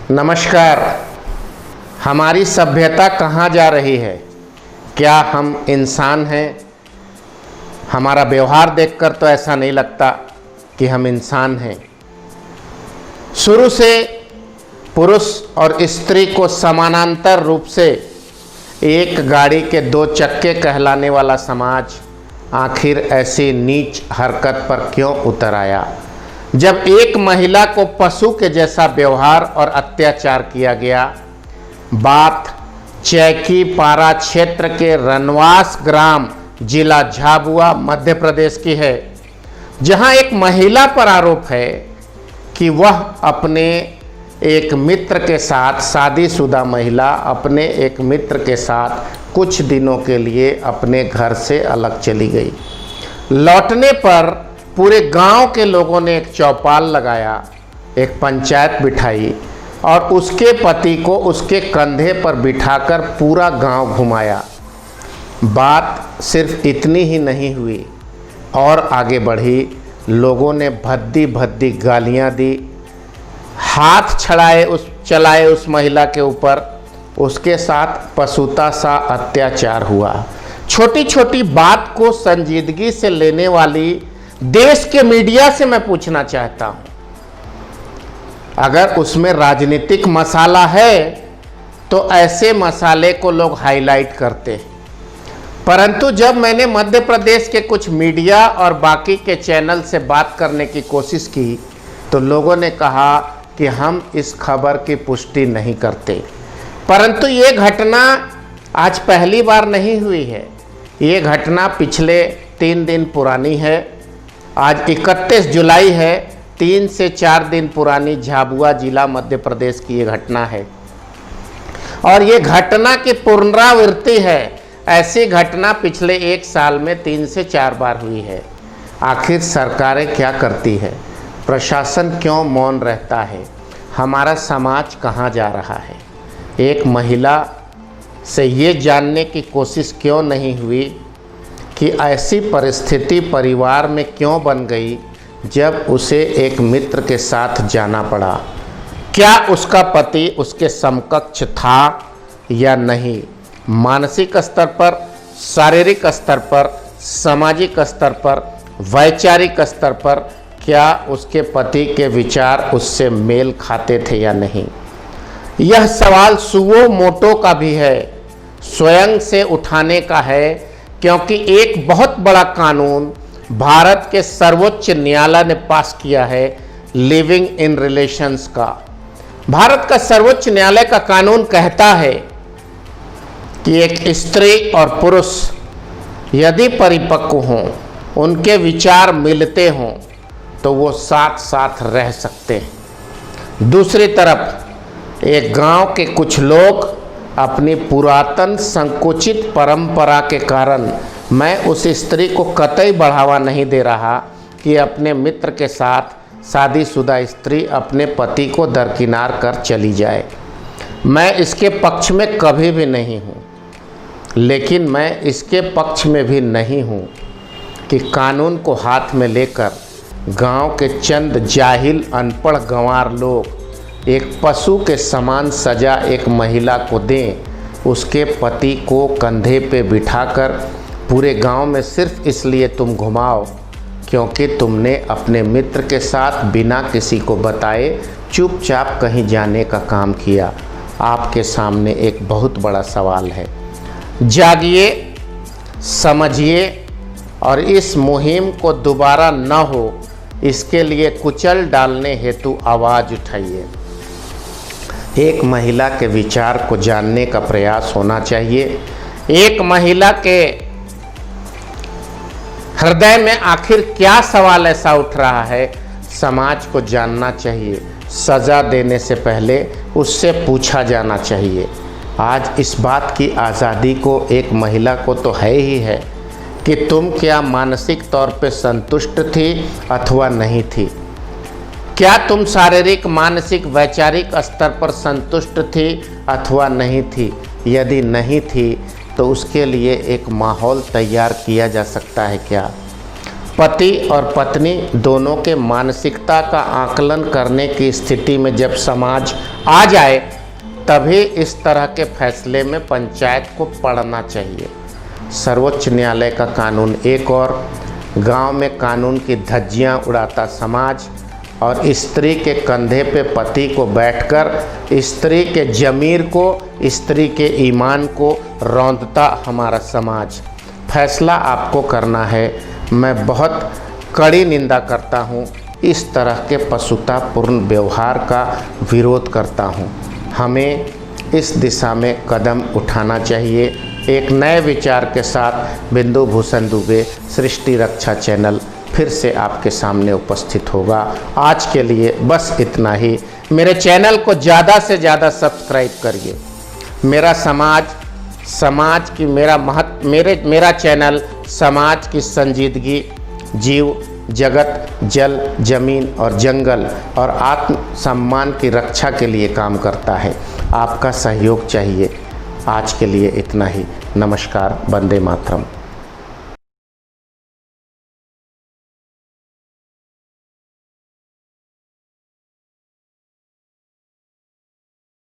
नमस्कार। हमारी सभ्यता कहाँ जा रही है? क्या हम इंसान हैं? हमारा व्यवहार देखकर तो ऐसा नहीं लगता कि हम इंसान हैं। शुरू से पुरुष और स्त्री को समानांतर रूप से एक गाड़ी के दो चक्के कहलाने वाला समाज आखिर ऐसी नीच हरकत पर क्यों उतर आया, जब एक महिला को पशु के जैसा व्यवहार और अत्याचार किया गया। बात चैकी पारा क्षेत्र के रनवास ग्राम जिला झाबुआ मध्य प्रदेश की है, जहां एक महिला पर आरोप है कि वह अपने एक मित्र के साथ, शादीशुदा महिला अपने एक मित्र के साथ कुछ दिनों के लिए अपने घर से अलग चली गई। लौटने पर पूरे गांव के लोगों ने एक चौपाल लगाया, एक पंचायत बिठाई और उसके पति को उसके कंधे पर बिठाकर पूरा गांव घुमाया। बात सिर्फ इतनी ही नहीं हुई और आगे बढ़ी। लोगों ने भद्दी भद्दी गालियां दी, हाथ चलाए उस महिला के ऊपर, उसके साथ पशुता सा अत्याचार हुआ। छोटी छोटी बात को संजीदगी से लेने वाली देश के मीडिया से मैं पूछना चाहता हूं, अगर उसमें राजनीतिक मसाला है तो ऐसे मसाले को लोग हाईलाइट करते हैं, परंतु जब मैंने मध्य प्रदेश के कुछ मीडिया और बाकी के चैनल से बात करने की कोशिश की तो लोगों ने कहा कि हम इस खबर की पुष्टि नहीं करते। परंतु ये घटना आज पहली बार नहीं हुई है, ये घटना पिछले 3 दिन पुरानी है। आज 31 जुलाई है, 3 से 4 दिन पुरानी झाबुआ जिला मध्य प्रदेश की ये घटना है और ये घटना की पुनरावृत्ति है। ऐसी घटना पिछले 1 साल में 3 से 4 बार हुई है। आखिर सरकारें क्या करती है? प्रशासन क्यों मौन रहता है? हमारा समाज कहाँ जा रहा है? एक महिला से ये जानने की कोशिश क्यों नहीं हुई कि ऐसी परिस्थिति परिवार में क्यों बन गई जब उसे एक मित्र के साथ जाना पड़ा? क्या उसका पति उसके समकक्ष था या नहीं? मानसिक स्तर पर, शारीरिक स्तर पर, सामाजिक स्तर पर, वैचारिक स्तर पर क्या उसके पति के विचार उससे मेल खाते थे या नहीं? यह सवाल सुओ मोटो का भी है, स्वयं से उठाने का है, क्योंकि एक बहुत बड़ा कानून भारत के सर्वोच्च न्यायालय ने पास किया है, लिविंग इन रिलेशंस का। भारत का सर्वोच्च न्यायालय का कानून कहता है कि एक स्त्री और पुरुष यदि परिपक्व हों, उनके विचार मिलते हों तो वो साथ साथ रह सकते हैं। दूसरी तरफ एक गांव के कुछ लोग अपनी पुरातन संकुचित परंपरा के कारण, मैं उस स्त्री को कतई बढ़ावा नहीं दे रहा कि अपने मित्र के साथ शादीशुदा स्त्री अपने पति को दरकिनार कर चली जाए, मैं इसके पक्ष में कभी भी नहीं हूँ। लेकिन मैं इसके पक्ष में भी नहीं हूँ कि कानून को हाथ में लेकर गांव के चंद जाहिल अनपढ़ गंवार लोग एक पशु के समान सजा एक महिला को दें, उसके पति को कंधे पे बिठाकर पूरे गांव में सिर्फ इसलिए तुम घुमाओ क्योंकि तुमने अपने मित्र के साथ बिना किसी को बताए चुपचाप कहीं जाने का काम किया। आपके सामने एक बहुत बड़ा सवाल है। जागिए, समझिए और इस मुहिम को दोबारा न हो इसके लिए कुचल डालने हेतु आवाज़ उठाइए। एक महिला के विचार को जानने का प्रयास होना चाहिए। एक महिला के हृदय में आखिर क्या सवाल ऐसा उठ रहा है, समाज को जानना चाहिए। सज़ा देने से पहले उससे पूछा जाना चाहिए। आज इस बात की आज़ादी को एक महिला को तो है ही है कि तुम क्या मानसिक तौर पे संतुष्ट थी अथवा नहीं थी। क्या तुम शारीरिक, मानसिक, वैचारिक स्तर पर संतुष्ट थी अथवा नहीं थी? यदि नहीं थी तो उसके लिए एक माहौल तैयार किया जा सकता है क्या? पति और पत्नी दोनों के मानसिकता का आकलन करने की स्थिति में जब समाज आ जाए, तभी इस तरह के फैसले में पंचायत को पढ़ना चाहिए। सर्वोच्च न्यायालय का कानून एक और, गांव में कानून की धज्जियां उड़ाता समाज और स्त्री के कंधे पे पति को बैठकर स्त्री के ज़मीर को, स्त्री के ईमान को रौंदता हमारा समाज। फैसला आपको करना है। मैं बहुत कड़ी निंदा करता हूँ, इस तरह के पशुतापूर्ण व्यवहार का विरोध करता हूँ। हमें इस दिशा में कदम उठाना चाहिए। एक नए विचार के साथ बिंदु भूषण दुबे, सृष्टि रक्षा चैनल फिर से आपके सामने उपस्थित होगा। आज के लिए बस इतना ही। मेरे चैनल को ज़्यादा से ज़्यादा सब्सक्राइब करिए। मेरा समाज की मेरा चैनल समाज की संजीदगी, जीव जगत, जल, जमीन और जंगल और आत्म सम्मान की रक्षा के लिए काम करता है। आपका सहयोग चाहिए। आज के लिए इतना ही। नमस्कार। वंदे मातरम।